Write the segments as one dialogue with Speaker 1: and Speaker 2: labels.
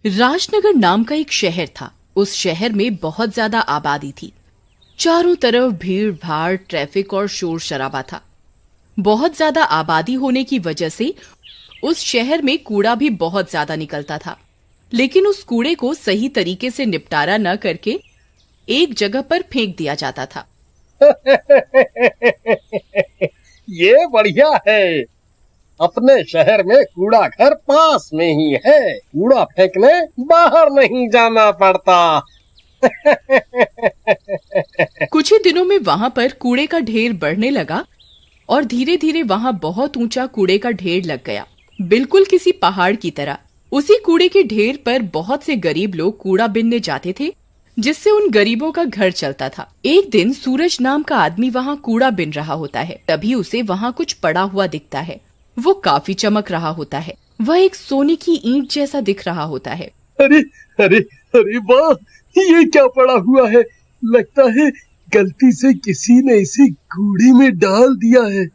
Speaker 1: राजनगर नाम का एक शहर था। उस शहर में बहुत ज्यादा आबादी थी। चारों तरफ भीड़ भाड़, ट्रैफिक और शोर शराबा था। बहुत ज्यादा आबादी होने की वजह से उस शहर में कूड़ा भी बहुत ज्यादा निकलता था, लेकिन उस कूड़े को सही तरीके से निपटारा न करके एक जगह पर फेंक दिया जाता था।
Speaker 2: ये बढ़िया है। अपने शहर में कूड़ा घर पास में ही है। कूड़ा फेंकने बाहर नहीं जाना पड़ता।
Speaker 1: कुछ ही दिनों में वहां पर कूड़े का ढेर बढ़ने लगा और धीरे धीरे वहां बहुत ऊंचा कूड़े का ढेर लग गया, बिल्कुल किसी पहाड़ की तरह। उसी कूड़े के ढेर पर बहुत से गरीब लोग कूड़ा बीनने जाते थे, जिससे उन गरीबों का घर चलता था। एक दिन सूरज नाम का आदमी वहां कूड़ा बिन रहा होता है। तभी उसे वहां कुछ पड़ा हुआ दिखता है। वो काफी चमक रहा होता है। वह एक सोने की ईंट जैसा दिख रहा होता है।
Speaker 2: अरे अरे अरे वाह, ये क्या पड़ा हुआ है? लगता है गलती से किसी ने इसे कूड़े में डाल दिया है।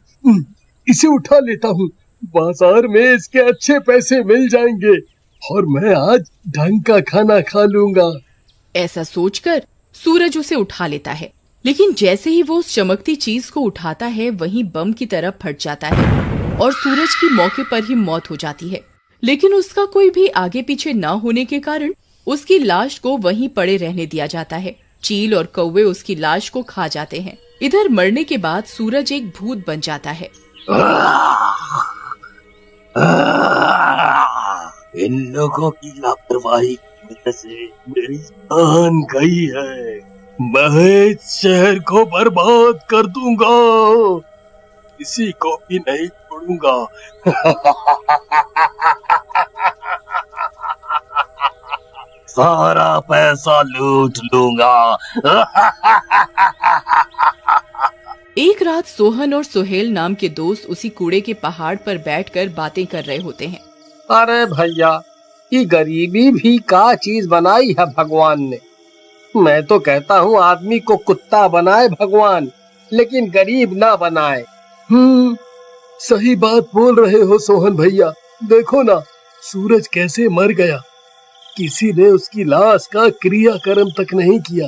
Speaker 2: इसे उठा लेता हूँ। बाजार में इसके अच्छे पैसे मिल जाएंगे और मैं आज ढंग का खाना खा लूंगा।
Speaker 1: ऐसा सोचकर सूरज उसे उठा लेता है, लेकिन जैसे ही वो उस चमकती चीज को उठाता है, वहीं बम की तरह फट जाता है और सूरज की मौके पर ही मौत हो जाती है। लेकिन उसका कोई भी आगे पीछे न होने के कारण उसकी लाश को वहीं पड़े रहने दिया जाता है। चील और कौवे उसकी लाश को खा जाते हैं। इधर मरने के बाद सूरज एक भूत बन जाता है।
Speaker 2: इन लोगों की लापरवाही की वजह से मेरी जान गई है। मैं इस शहर को बर्बाद कर दूंगा, किसी को भी नहीं छोड़ूंगा। सारा पैसा लूट लूंगा।
Speaker 1: एक रात सोहन और सुहेल नाम के दोस्त उसी कूड़े के पहाड़ पर बैठकर बातें कर रहे होते हैं।
Speaker 2: अरे भैया, ये गरीबी भी का चीज बनाई है भगवान ने। मैं तो कहता हूँ आदमी को कुत्ता बनाए भगवान, लेकिन गरीब ना बनाए। सही बात बोल रहे हो सोहन भैया। देखो ना, सूरज कैसे मर गया। किसी ने उसकी लाश का क्रियाकर्म तक नहीं किया।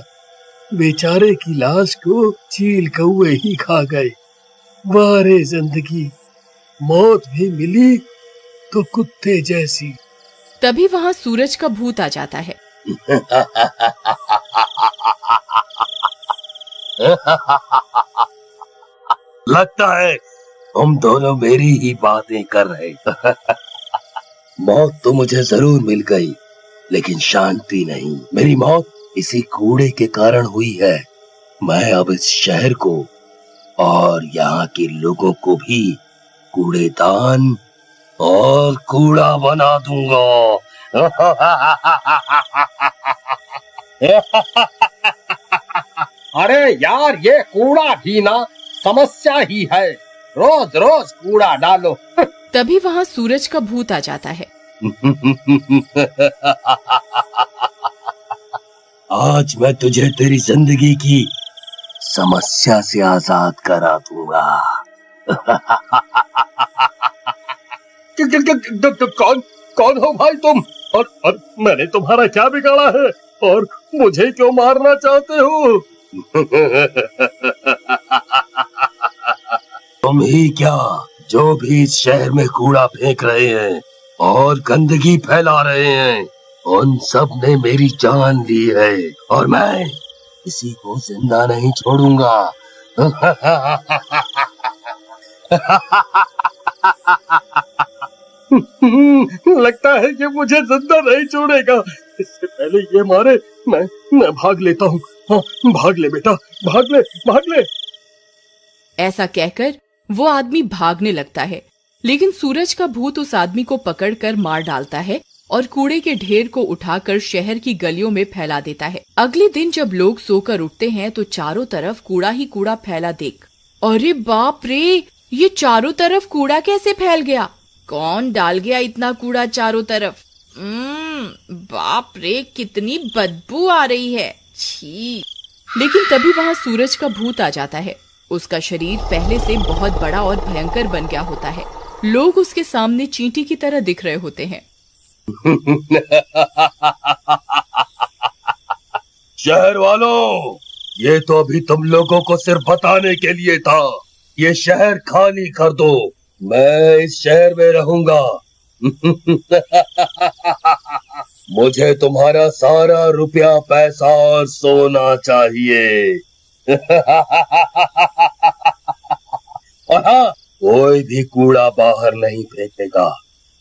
Speaker 2: बेचारे की लाश को चील कौवे ही खा गए। वाह रे जिंदगी, मौत भी मिली तो कुत्ते जैसी।
Speaker 1: तभी वहाँ सूरज का भूत आ जाता है।
Speaker 2: लगता है तुम दोनों मेरी ही बातें कर रहे। मौत तो मुझे जरूर मिल गई, लेकिन शांति नहीं। मेरी मौत इसी कूड़े के कारण हुई है। मैं अब इस शहर को और यहाँ के लोगों को भी कूड़ेदान और कूड़ा बना दूंगा। अरे यार, ये कूड़ा भी ना समस्या ही है। रोज रोज कूड़ा डालो।
Speaker 1: तभी वहाँ सूरज का भूत आ जाता है।
Speaker 2: आज मैं तुझे तेरी जिंदगी की समस्या से आजाद करा दूंगा। कौन कौन हो भाई तुम? और मैंने तुम्हारा क्या बिगाड़ा है और मुझे क्यों मारना चाहते हो? तुम ही क्या, जो भी इस शहर में कूड़ा फेंक रहे हैं और गंदगी फैला रहे हैं, उन सब ने मेरी जान ली है और मैं किसी को जिंदा नहीं छोड़ूंगा। लगता है कि मुझे जिंदा नहीं छोड़ेगा। इससे पहले ये मारे, मैं भाग लेता हूँ। हाँ, भाग ले बेटा, भाग ले, भाग ले।
Speaker 1: ऐसा कहकर वो आदमी भागने लगता है, लेकिन सूरज का भूत उस आदमी को पकड़कर मार डालता है और कूड़े के ढेर को उठाकर शहर की गलियों में फैला देता है। अगले दिन जब लोग सोकर उठते हैं तो चारों तरफ कूड़ा ही कूड़ा फैला देख, अरे बाप रे, ये चारों तरफ कूड़ा कैसे फैल गया? कौन डाल गया इतना कूड़ा चारों तरफ? बाप रे, कितनी बदबू आ रही है, छी। लेकिन तभी वहाँ सूरज का भूत आ जाता है। उसका शरीर पहले से बहुत बड़ा और भयंकर बन गया होता है। लोग उसके सामने चींटी की तरह दिख रहे होते हैं।
Speaker 3: शहर वालों, ये तो अभी तुम लोगों को सिर्फ बताने के लिए था। ये शहर खाली कर दो, मैं इस शहर में रहूंगा। मुझे तुम्हारा सारा रुपया, पैसा और सोना चाहिए। और हाँ, कोई भी कूड़ा बाहर नहीं फेंकेगा।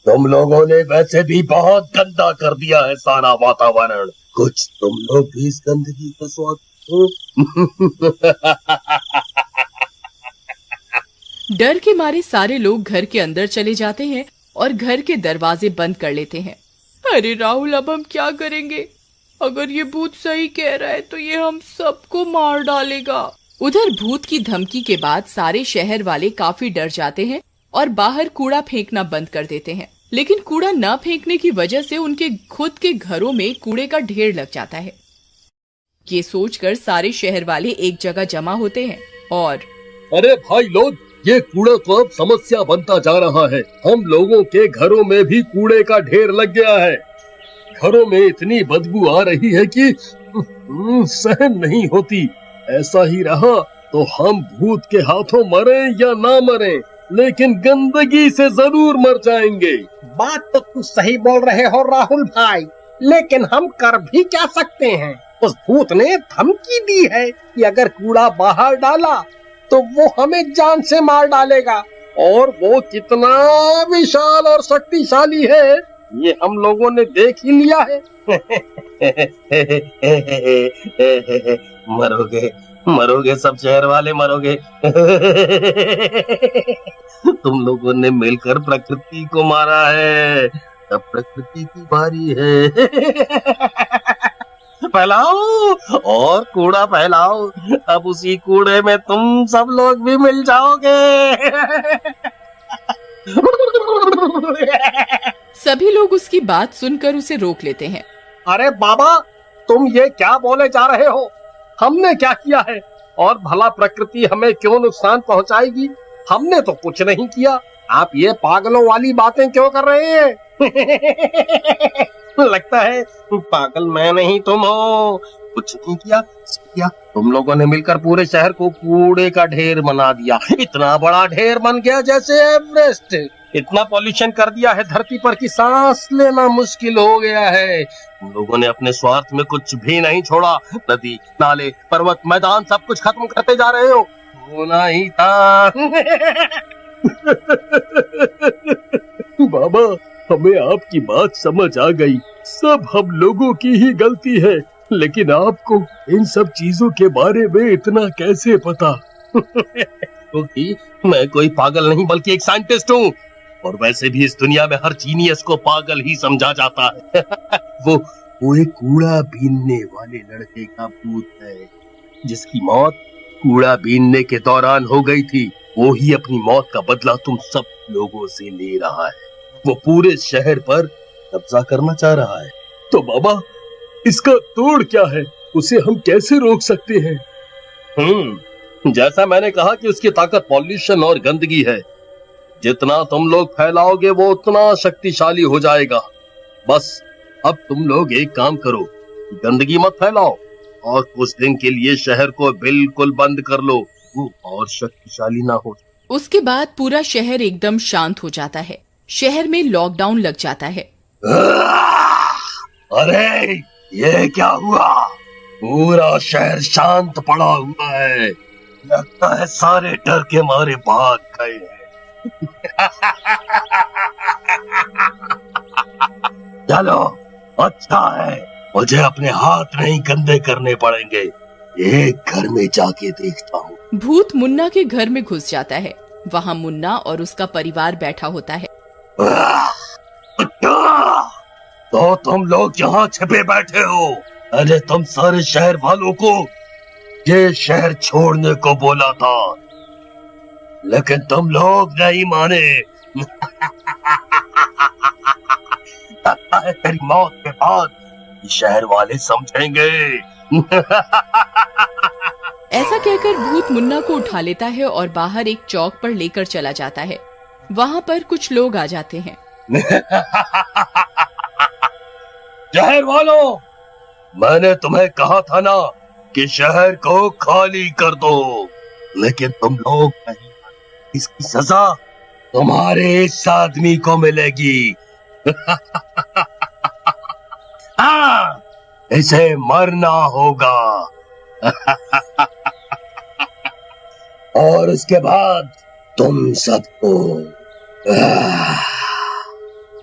Speaker 3: तुम लोगों ने वैसे भी बहुत गंदा कर दिया है सारा वातावरण। कुछ तुम लोग भी इस गंदगी का स्वाद हो।
Speaker 1: डर के मारे सारे लोग घर के अंदर चले जाते हैं और घर के दरवाजे बंद कर लेते हैं। अरे राहुल, अब हम क्या करेंगे? अगर ये भूत सही कह रहा है तो ये हम सबको मार डालेगा। उधर भूत की धमकी के बाद सारे शहर वाले काफी डर जाते हैं और बाहर कूड़ा फेंकना बंद कर देते हैं। लेकिन कूड़ा न फेंकने की वजह से उनके खुद के घरों में कूड़े का ढेर लग जाता है। ये सोचकर सारे शहर वाले एक जगह जमा होते हैं और
Speaker 3: अरे भाई लोग, ये कूड़ा तो अब समस्या बनता जा रहा है। हम लोगों के घरों में भी कूड़े का ढेर लग गया है। घरों में इतनी बदबू आ रही है कि सहन नहीं होती। ऐसा ही रहा तो हम भूत के हाथों मरे या ना मरे, लेकिन गंदगी से जरूर मर जाएंगे।
Speaker 2: बात तो तुम सही बोल रहे हो राहुल भाई, लेकिन हम कर भी क्या सकते हैं? उस भूत ने धमकी दी है कि अगर कूड़ा बाहर डाला तो वो हमें जान से मार डालेगा। और वो कितना विशाल और शक्तिशाली है ये हम लोगों ने देख ही लिया है।
Speaker 3: मरोगे मरोगे, सब शहर वाले मरोगे। तुम लोगों ने मिलकर प्रकृति को मारा है, अब प्रकृति की बारी है। फैलाओ और कूड़ा फैलाओ, अब उसी कूड़े में तुम सब लोग भी मिल जाओगे।
Speaker 1: सभी लोग उसकी बात सुनकर उसे रोक लेते हैं।
Speaker 2: अरे बाबा, तुम ये क्या बोले जा रहे हो? हमने क्या किया है और भला प्रकृति हमें क्यों नुकसान पहुंचाएगी? हमने तो कुछ नहीं किया। आप ये पागलों वाली बातें क्यों कर रहे हैं? लगता है पागल मैं नहीं तुम हो। कुछ नहीं किया, तुम लोगों ने मिलकर पूरे शहर को कूड़े का ढेर बना दिया। इतना बड़ा ढेर बन गया जैसे एवरेस्ट। इतना पॉल्यूशन कर दिया है धरती पर कि सांस लेना मुश्किल हो गया है।
Speaker 3: तुम लोगों ने अपने स्वार्थ में कुछ भी नहीं छोड़ा। नदी, नाले, पर्वत, मैदान सब कुछ खत्म करते जा रहे हो। होना ही था।
Speaker 4: बाबा, हमें आपकी बात समझ आ गई। सब हम लोगों की ही गलती है, लेकिन आपको इन सब चीजों के बारे में इतना कैसे पता?
Speaker 3: क्योंकि मैं कोई पागल नहीं बल्कि एक साइंटिस्ट हूँ, और वैसे भी इस दुनिया में हर जीनियस को पागल ही समझा जाता है। वो एक कूड़ा बीनने वाले लड़के का भूत है, जिसकी मौत कूड़ा बीनने के दौरान हो गई थी। वो ही अपनी मौत का बदला तुम सब लोगों से ले रहा है। वो पूरे शहर पर कब्जा करना चाह रहा है।
Speaker 4: तो बाबा, इसका तोड़ क्या है? उसे हम कैसे रोक सकते हैं?
Speaker 3: जैसा मैंने कहा कि उसकी ताकत पॉल्यूशन और गंदगी है। जितना तुम लोग फैलाओगे वो उतना शक्तिशाली हो जाएगा। बस अब तुम लोग एक काम करो, गंदगी मत फैलाओ और कुछ दिन के लिए शहर को बिल्कुल बंद कर लो, वो और शक्तिशाली ना हो।
Speaker 1: उसके बाद पूरा शहर एकदम शांत हो जाता है। शहर में लॉकडाउन लग जाता है।
Speaker 3: अरे ये क्या हुआ? पूरा शहर शांत पड़ा हुआ है। लगता है सारे डर के मारे भाग गए हैं। चलो अच्छा है, मुझे अपने हाथ नहीं गंदे करने पड़ेंगे। एक घर में जाके देखता हूँ।
Speaker 1: भूत मुन्ना के घर में घुस जाता है। वहाँ मुन्ना और उसका परिवार बैठा होता है।
Speaker 3: तो तुम लोग यहाँ छिपे बैठे हो? अरे तुम सारे शहर वालों को ये शहर छोड़ने को बोला था, लेकिन तुम लोग नहीं माने। लगता है तेरी मौत के बाद शहर वाले समझेंगे।
Speaker 1: ऐसा कहकर भूत मुन्ना को उठा लेता है और बाहर एक चौक पर लेकर चला जाता है। वहाँ पर कुछ लोग आ जाते हैं।
Speaker 3: शहर वालों, मैंने तुम्हें कहा था ना कि शहर को खाली कर दो, लेकिन तुम लोग नहीं। इसकी सजा तुम्हारे इस आदमी को मिलेगी। हाँ, इसे मरना होगा। और उसके बाद तुम सबको।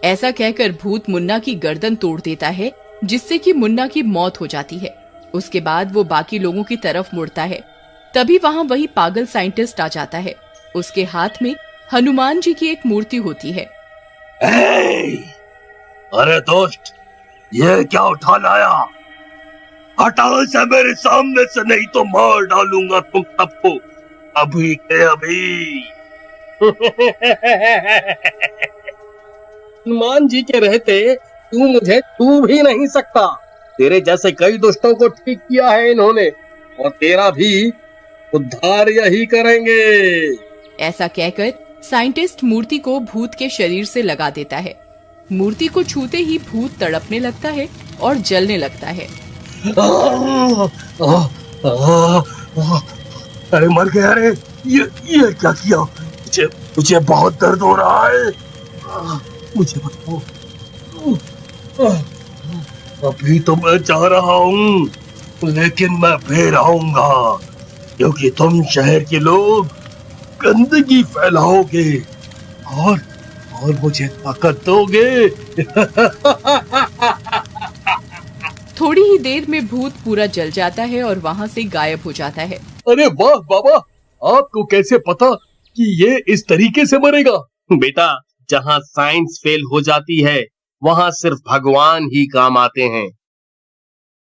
Speaker 1: ऐसा कहकर भूत मुन्ना की गर्दन तोड़ देता है, जिससे कि मुन्ना की मौत हो जाती है। उसके बाद वो बाकी लोगों की तरफ मुड़ता है। तभी वहाँ वही पागल साइंटिस्ट आ जाता है। उसके हाथ में हनुमान जी की एक मूर्ति होती है।
Speaker 3: अरे दोस्त, ये क्या उठा लाया? हटाओ इसे मेरे सामने से, नहीं तो मार डालूंगा तुम सबको अभी के अभी।
Speaker 2: हनुमान जी के रहते तू मुझे छू भी नहीं सकता। तेरे जैसे कई दुष्टों को ठीक किया है इन्होंने, और तेरा भी उद्धार यही करेंगे।
Speaker 1: ऐसा कहकर साइंटिस्ट मूर्ति को भूत के शरीर से लगा देता है। मूर्ति को छूते ही भूत तड़पने लगता है और जलने लगता है।
Speaker 3: अरे मर गया रे, ये क्या किया? मुझे बहुत दर्द हो रहा है। मुझे बताओ। अभी तो मैं जा रहा हूँ, लेकिन मैं फिर आऊंगा, क्योंकि तुम शहर के लोग गंदगी फैलाओगे और मुझे ताकत दोगे।
Speaker 1: थोड़ी ही देर में भूत पूरा जल जाता है और वहाँ से गायब हो जाता है।
Speaker 4: अरे वाह बाबा, आपको कैसे पता कि ये इस तरीके से मरेगा?
Speaker 3: बेटा, जहाँ साइंस फेल हो जाती है वहाँ सिर्फ भगवान ही काम आते हैं।